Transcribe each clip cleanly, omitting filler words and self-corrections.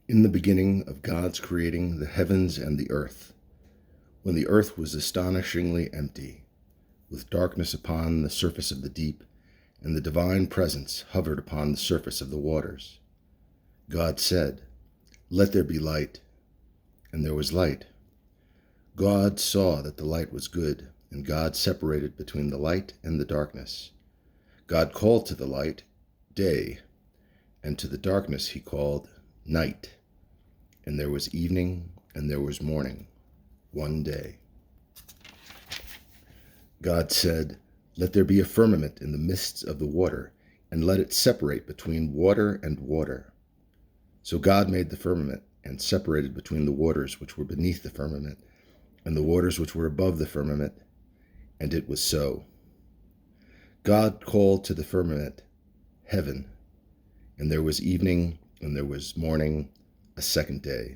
In the beginning of God's creating the heavens and the earth, when the earth was astonishingly empty, with darkness upon the surface of the deep, and the divine presence hovered upon the surface of the waters, God said, "Let there be light," and there was light. God saw that the light was good, and God separated between the light and the darkness. God called to the light day, and to the darkness he called night. And there was evening, and there was morning, one day. God said, "Let there be a firmament in the midst of the water, and let it separate between water and water." So God made the firmament, and separated between the waters which were beneath the firmament, and the waters which were above the firmament, and it was so. God called to the firmament heaven, and there was evening, and there was morning, a second day.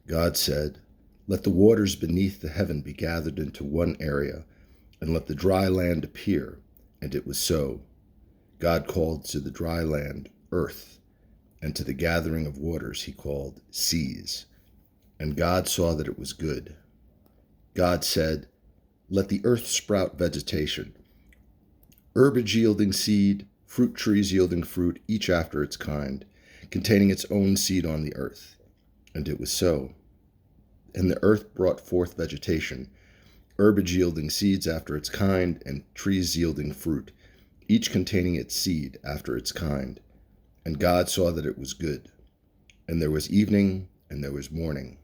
God said, "Let the waters beneath the heaven be gathered into one area, and let the dry land appear," and it was so. God called to the dry land earth, and to the gathering of waters he called seas. And God saw that it was good. God said, "Let the earth sprout vegetation, herbage yielding seed, fruit trees yielding fruit, each after its kind, containing its own seed on the earth." And it was so. And the earth brought forth vegetation, herbage yielding seeds after its kind, and trees yielding fruit, each containing its seed after its kind. And God saw that it was good. And there was evening, and there was morning,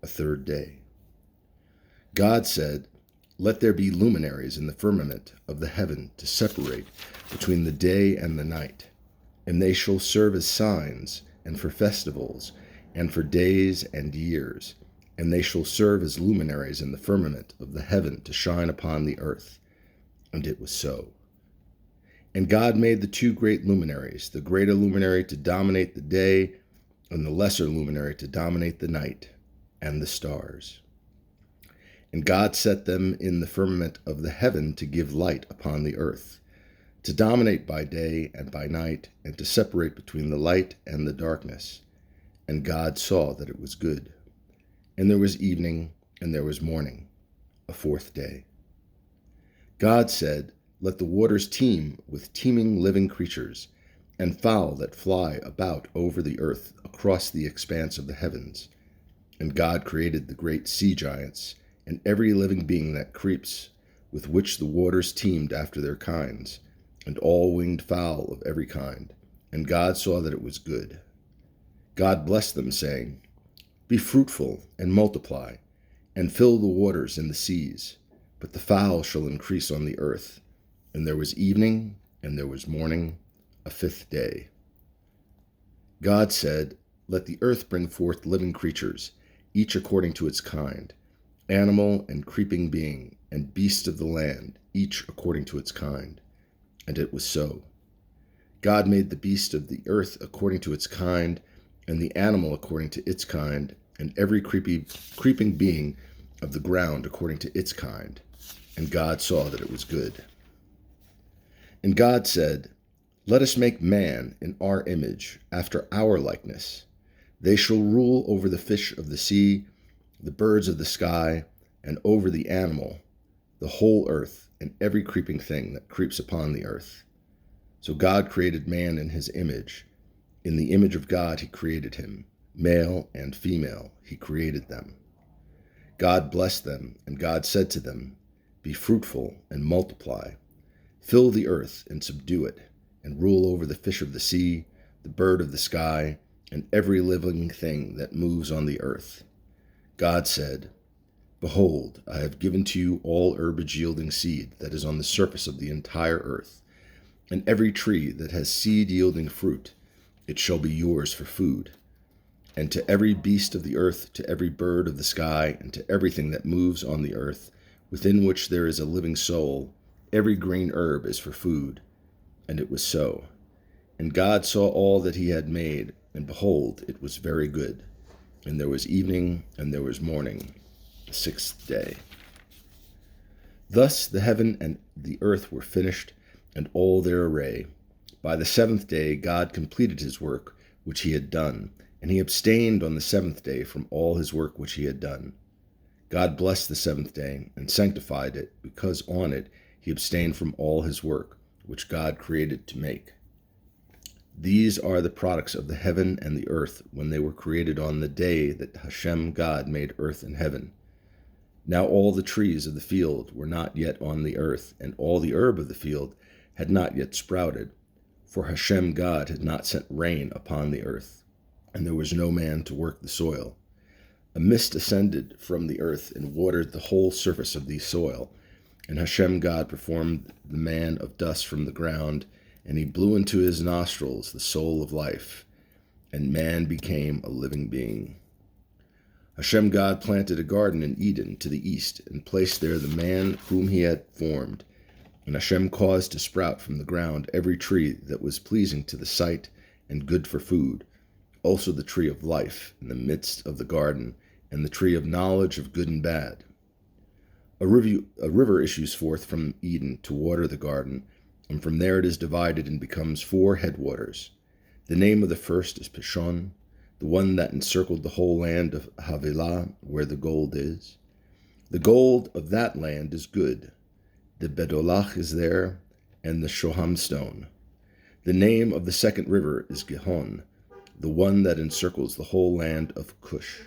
a third day. God said, "Let there be luminaries in the firmament of the heaven to separate between the day and the night, and they shall serve as signs, and for festivals, and for days and years, and they shall serve as luminaries in the firmament of the heaven to shine upon the earth." And it was so. And God made the two great luminaries, the greater luminary to dominate the day, and the lesser luminary to dominate the night, and the stars. And God set them in the firmament of the heaven to give light upon the earth, to dominate by day and by night, and to separate between the light and the darkness. And God saw that it was good. And there was evening, and there was morning, a fourth day. God said, "Let the waters teem with teeming living creatures, and fowl that fly about over the earth across the expanse of the heavens." And God created the great sea giants, and every living being that creeps, with which the waters teemed after their kinds, and all winged fowl of every kind. And God saw that it was good. God blessed them, saying, "Be fruitful and multiply, and fill the waters in the seas, but the fowl shall increase on the earth." And there was evening, and there was morning, a fifth day. God said, "Let the earth bring forth living creatures, each according to its kind, animal and creeping being, and beast of the land, each according to its kind." And it was so. God made the beast of the earth according to its kind, and the animal according to its kind, and every creeping being of the ground according to its kind. And God saw that it was good. And God said, "Let us make man in our image, after our likeness. They shall rule over the fish of the sea, the birds of the sky, and over the animal, the whole earth, and every creeping thing that creeps upon the earth." So God created man in his image. In the image of God he created him. Male and female he created them. God blessed them, and God said to them, "Be fruitful and multiply. Fill the earth and subdue it, and rule over the fish of the sea, the bird of the sky, and every living thing that moves on the earth." God said, "Behold, I have given to you all herbage yielding seed that is on the surface of the entire earth, and every tree that has seed yielding fruit, it shall be yours for food. And to every beast of the earth, to every bird of the sky, and to everything that moves on the earth, within which there is a living soul, every green herb is for food." And it was so. And God saw all that he had made, and behold, it was very good. And there was evening, and there was morning, the sixth day. Thus the heaven and the earth were finished, and all their array. By the seventh day God completed his work which he had done, and he abstained on the seventh day from all his work which he had done. God blessed the seventh day and sanctified it, because on it he abstained from all his work, which God created to make. These are the products of the heaven and the earth when they were created on the day that Hashem God made earth and heaven. Now all the trees of the field were not yet on the earth, and all the herb of the field had not yet sprouted, for Hashem God had not sent rain upon the earth, and there was no man to work the soil. A mist ascended from the earth and watered the whole surface of the soil, and Hashem God performed the man of dust from the ground, and he blew into his nostrils the soul of life, and man became a living being. Hashem God planted a garden in Eden to the east, and placed there the man whom he had formed. And Hashem caused to sprout from the ground every tree that was pleasing to the sight and good for food, also the tree of life in the midst of the garden, and the tree of knowledge of good and bad. A river issues forth from Eden to water the garden, and from there it is divided and becomes 4 headwaters. The name of the first is Pishon, the one that encircled the whole land of Havilah, where the gold is. The gold of that land is good. The Bedolach is there, and the Shoham stone. The name of the second river is Gihon, the one that encircles the whole land of Cush.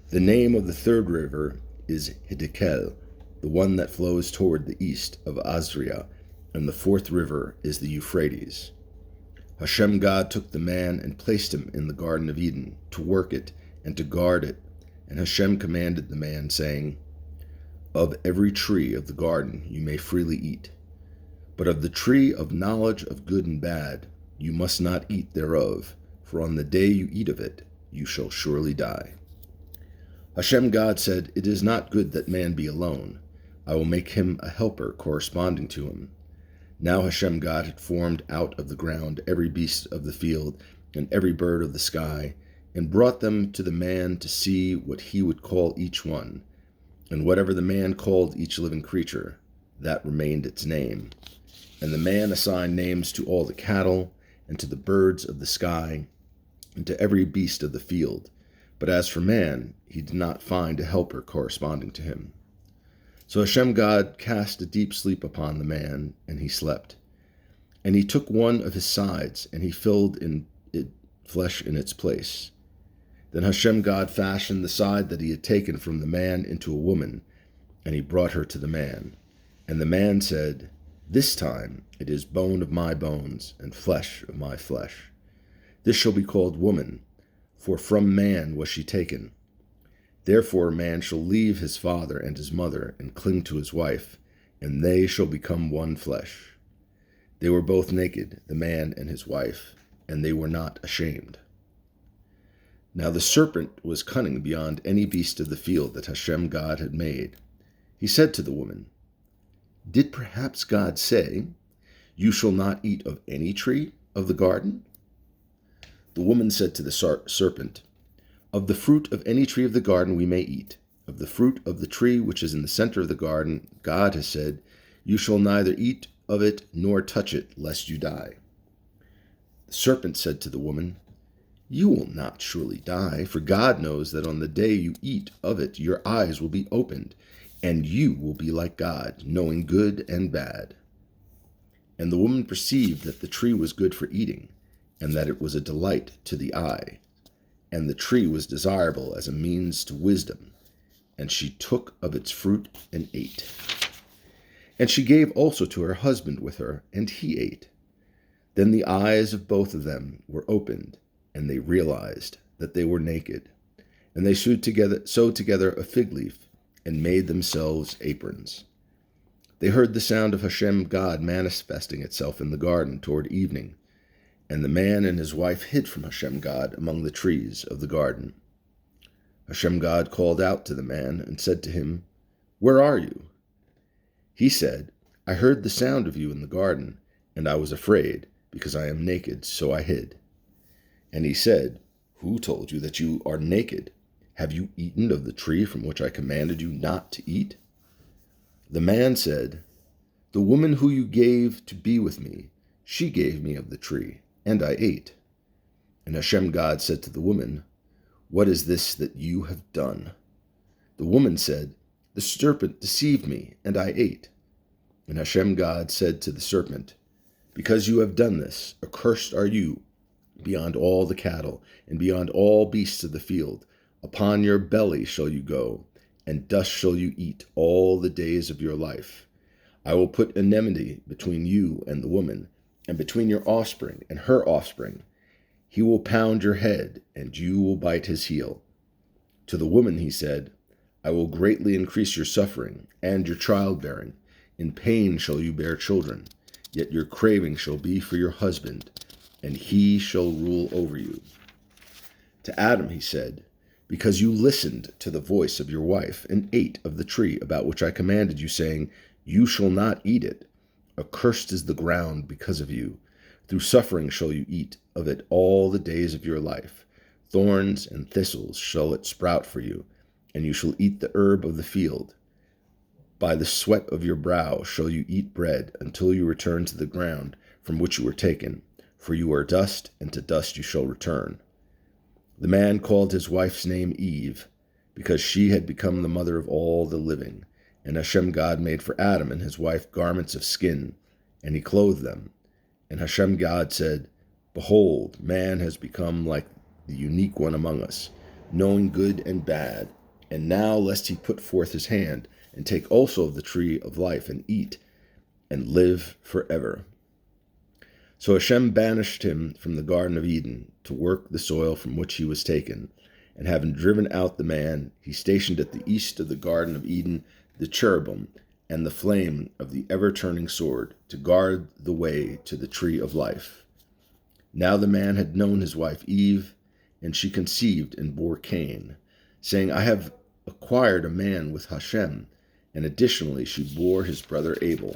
The name of the third river is Hiddekel, the one that flows toward the east of Azria, and the fourth river is the Euphrates. Hashem God took the man and placed him in the Garden of Eden to work it and to guard it. And Hashem commanded the man, saying, Of every tree of the garden you may freely eat, but of the tree of knowledge of good and bad you must not eat thereof, for on the day you eat of it you shall surely die. Hashem God said, It is not good that man be alone. I will make him a helper corresponding to him. Now Hashem God had formed out of the ground every beast of the field and every bird of the sky, and brought them to the man to see what he would call each one. And whatever the man called each living creature, that remained its name. And the man assigned names to all the cattle, and to the birds of the sky, and to every beast of the field. But as for man, he did not find a helper corresponding to him. So Hashem God cast a deep sleep upon the man, and he slept. And he took one of his sides, and he filled in it flesh in its place. Then Hashem God fashioned the side that he had taken from the man into a woman, and he brought her to the man. And the man said, This time it is bone of my bones, and flesh of my flesh. This shall be called woman, for from man was she taken. Therefore a man shall leave his father and his mother, and cling to his wife, and they shall become one flesh. They were both naked, the man and his wife, and they were not ashamed. Now the serpent was cunning beyond any beast of the field that Hashem God had made. He said to the woman, Did perhaps God say, You shall not eat of any tree of the garden? The woman said to the serpent, Of the fruit of any tree of the garden we may eat. Of the fruit of the tree which is in the center of the garden, God has said, You shall neither eat of it nor touch it, lest you die. The serpent said to the woman, You will not surely die, for God knows that on the day you eat of it, your eyes will be opened, and you will be like God, knowing good and bad. And the woman perceived that the tree was good for eating, and that it was a delight to the eye, and the tree was desirable as a means to wisdom. And she took of its fruit and ate. And she gave also to her husband with her, and he ate. Then the eyes of both of them were opened, and they realized that they were naked. And they sewed together a fig leaf, and made themselves aprons. They heard the sound of Hashem God manifesting itself in the garden toward evening. And the man and his wife hid from Hashem God among the trees of the garden. Hashem God called out to the man and said to him, Where are you? He said, I heard the sound of you in the garden, and I was afraid, because I am naked, so I hid. And he said, Who told you that you are naked? Have you eaten of the tree from which I commanded you not to eat? The man said, The woman who you gave to be with me, she gave me of the tree, and I ate. And Hashem God said to the woman, "What is this that you have done?" The woman said, "The serpent deceived me, and I ate." And Hashem God said to the serpent, "Because you have done this, accursed are you beyond all the cattle, and beyond all beasts of the field. Upon your belly shall you go, and dust shall you eat all the days of your life. I will put enmity between you and the woman, and between your offspring and her offspring. He will pound your head, and you will bite his heel." To the woman he said, "I will greatly increase your suffering and your childbearing. In pain shall you bear children, yet your craving shall be for your husband, and he shall rule over you." To Adam he said, "Because you listened to the voice of your wife and ate of the tree about which I commanded you, saying, 'You shall not eat it,' accursed is the ground because of you. Through suffering shall you eat of it all the days of your life. Thorns and thistles shall it sprout for you, and you shall eat the herb of the field. By the sweat of your brow shall you eat bread until you return to the ground from which you were taken, for you are dust, and to dust you shall return." The man called his wife's name Eve, because she had become the mother of all the living. And Hashem God made for Adam and his wife garments of skin, and he clothed them. And Hashem God said, "Behold, man has become like the unique one among us, knowing good and bad. And now lest he put forth his hand, and take also of the tree of life, and eat, and live forever." So Hashem banished him from the Garden of Eden to work the soil from which he was taken. And having driven out the man, he stationed at the east of the Garden of Eden the cherubim and the flame of the ever-turning sword to guard the way to the tree of life. Now the man had known his wife Eve, and she conceived and bore Cain, saying, "I have acquired a man with Hashem," and additionally she bore his brother Abel.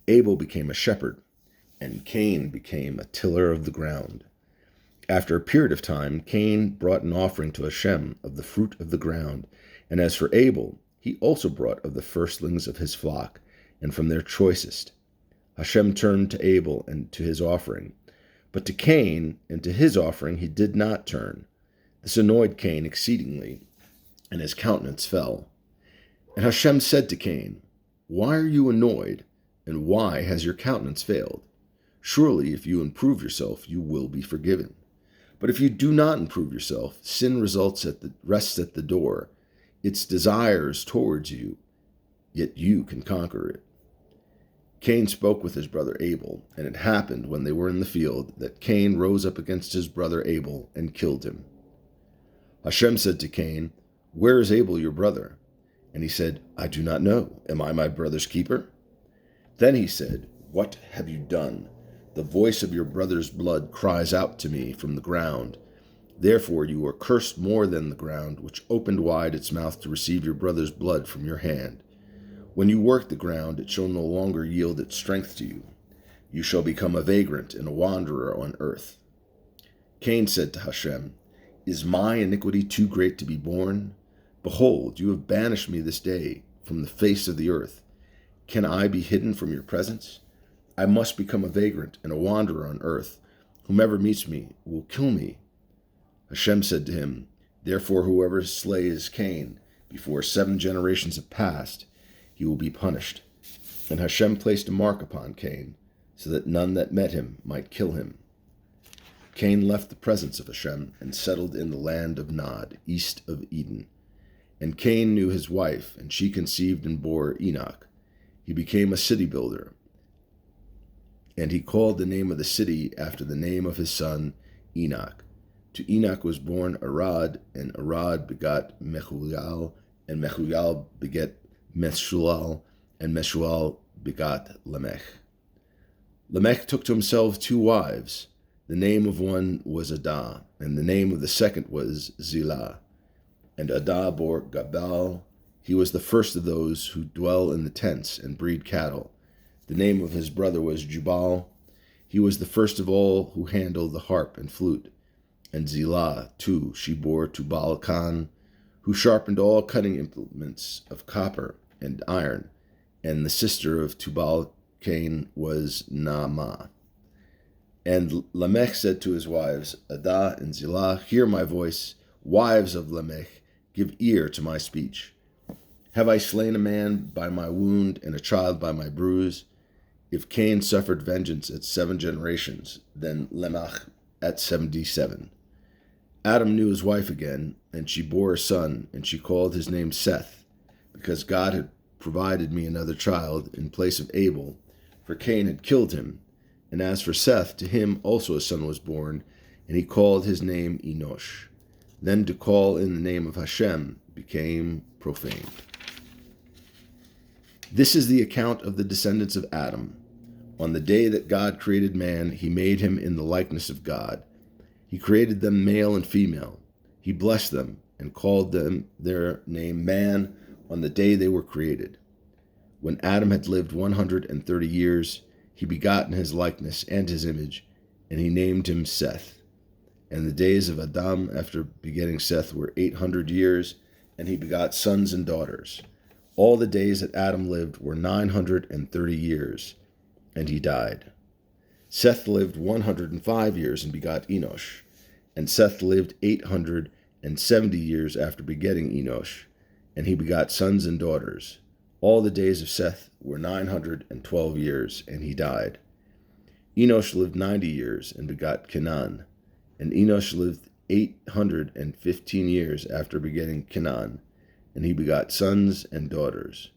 Abel became a shepherd, and Cain became a tiller of the ground. After a period of time, Cain brought an offering to Hashem of the fruit of the ground, and as for Abel, he also brought of the firstlings of his flock, and from their choicest. Hashem turned to Abel and to his offering, but to Cain and to his offering he did not turn. This annoyed Cain exceedingly, and his countenance fell. And Hashem said to Cain, "Why are you annoyed, and why has your countenance failed? Surely if you improve yourself, you will be forgiven. But if you do not improve yourself, sin rests at the door. Its desires towards you, yet you can conquer it." Cain spoke with his brother Abel, and it happened when they were in the field that Cain rose up against his brother Abel and killed him. Hashem said to Cain, "Where is Abel your brother?" And he said, "I do not know. Am I my brother's keeper?" Then he said, "What have you done? The voice of your brother's blood cries out to me from the ground. Therefore you are cursed more than the ground, which opened wide its mouth to receive your brother's blood from your hand. When you work the ground, it shall no longer yield its strength to you. You shall become a vagrant and a wanderer on earth." Cain said to Hashem, "Is my iniquity too great to be borne? Behold, you have banished me this day from the face of the earth. Can I be hidden from your presence? I must become a vagrant and a wanderer on earth. Whomever meets me will kill me." Hashem said to him, "Therefore whoever slays Cain before 7 generations have passed, he will be punished." And Hashem placed a mark upon Cain, so that none that met him might kill him. Cain left the presence of Hashem and settled in the land of Nod, east of Eden. And Cain knew his wife, and she conceived and bore Enoch. He became a city builder, and he called the name of the city after the name of his son, Enoch. To Enoch was born Arad, and Arad begot Mehujael, and Mehujael begat Meshual, and Meshual begot Lamech. Lamech took to himself 2 wives. The name of one was Adah, and the name of the second was Zillah. And Adah bore Gabal. He was the first of those who dwell in the tents and breed cattle. The name of his brother was Jubal. He was the first of all who handled the harp and flute. And Zillah, too, she bore Tubal Khan, who sharpened all cutting implements of copper and iron. And the sister of Tubal Cain was Naamah. And Lamech said to his wives, Adah and Zillah, hear my voice, wives of Lamech, give ear to my speech. Have I slain a man by my wound and a child by my bruise? If Cain suffered vengeance at 7 generations, then Lamech at 77. Adam knew his wife again, and she bore a son, and she called his name Seth, because God had provided me another child in place of Abel, for Cain had killed him. And as for Seth, to him also a son was born, and he called his name Enosh. Then to call in the name of Hashem became profane. This is the account of the descendants of Adam. On the day that God created man, he made him in the likeness of God. He created them male and female. He blessed them and called them their name man on the day they were created. When Adam had lived 130 years, he begot in his likeness and his image, and he named him Seth. And the days of Adam after begetting Seth were 800 years, and he begot sons and daughters. All the days that Adam lived were 930 years, and he died. Seth lived 105 years and begot Enosh, and Seth lived 870 years after begetting Enosh, and he begot sons and daughters. All the days of Seth were 912 years, and he died. Enosh lived 90 years and begot Kenan, and Enosh lived 815 years after begetting Kenan, and he begot sons and daughters.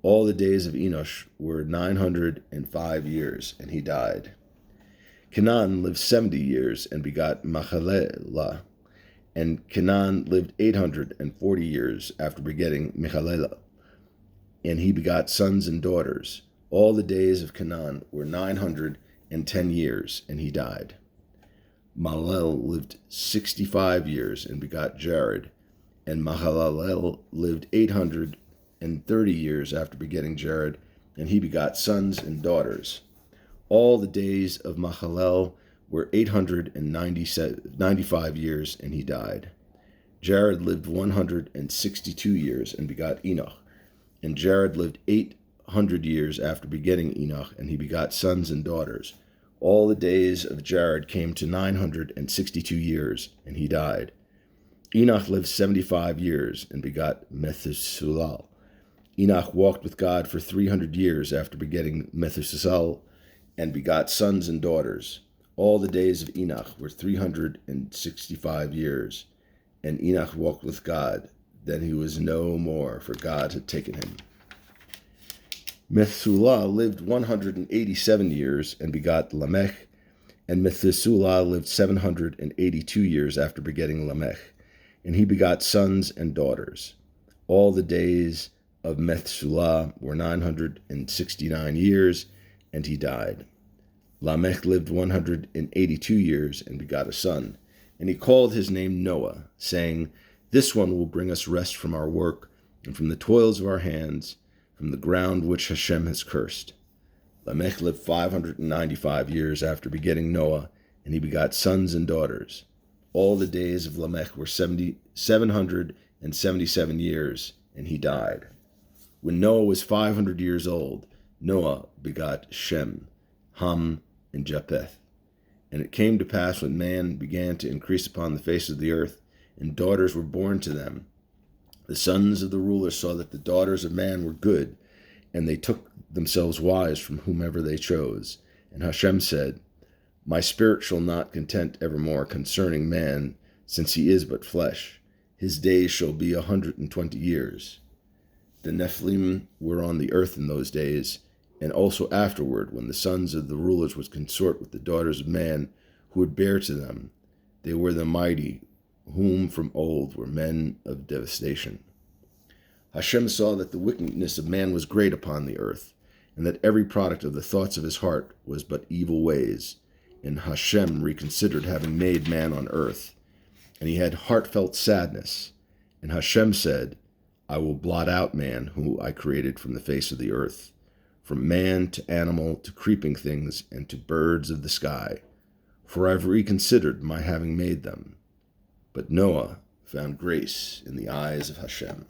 All the days of Enosh were 905 years, and he died. Kenan lived 70 years and begot Mahalalel, and Kenan lived 840 years after begetting Mahalalel, and he begot sons and daughters. All the days of Kenan were 910 years, and he died. Mahalalel lived 65 years and begot Jared, and Mahalalel lived 830 years after begetting Jared, and he begot sons and daughters. All the days of Mahalalel were 895 years, and he died. Jared lived 162 years and begot Enoch. And Jared lived 800 years after begetting Enoch, and he begot sons and daughters. All the days of Jared came to 962 years, and he died. Enoch lived 75 years and begot Methuselah. Enoch walked with God for 300 years after begetting Methuselah, and begot sons and daughters. All the days of Enoch were 365 years, and Enoch walked with God. Then he was no more, for God had taken him. Methuselah lived 187 years and begot Lamech, and Methuselah lived 782 years after begetting Lamech, and he begot sons and daughters. All the days of Methuselah were 969 years, and he died. Lamech lived 182 years and begot a son, and he called his name Noah, saying, This one will bring us rest from our work and from the toils of our hands, from the ground which Hashem has cursed. Lamech lived 595 years after begetting Noah, and he begot sons and daughters. All the days of Lamech were 777 years, and he died. When Noah was 500 years old, Noah begot Shem, Ham, and Japheth. And it came to pass when man began to increase upon the face of the earth, and daughters were born to them, the sons of the rulers saw that the daughters of man were good, and they took themselves wives from whomever they chose. And Hashem said, My spirit shall not content evermore concerning man, since he is but flesh. His days shall be 120 years. The Nephilim were on the earth in those days, and also afterward, when the sons of the rulers would consort with the daughters of man, who would bear to them. They were the mighty, whom from old were men of devastation. Hashem saw that the wickedness of man was great upon the earth, and that every product of the thoughts of his heart was but evil ways. And Hashem reconsidered having made man on earth, and he had heartfelt sadness. And Hashem said, I will blot out man, who I created from the face of the earth, from man to animal to creeping things and to birds of the sky, for I have reconsidered my having made them. But Noah found grace in the eyes of Hashem.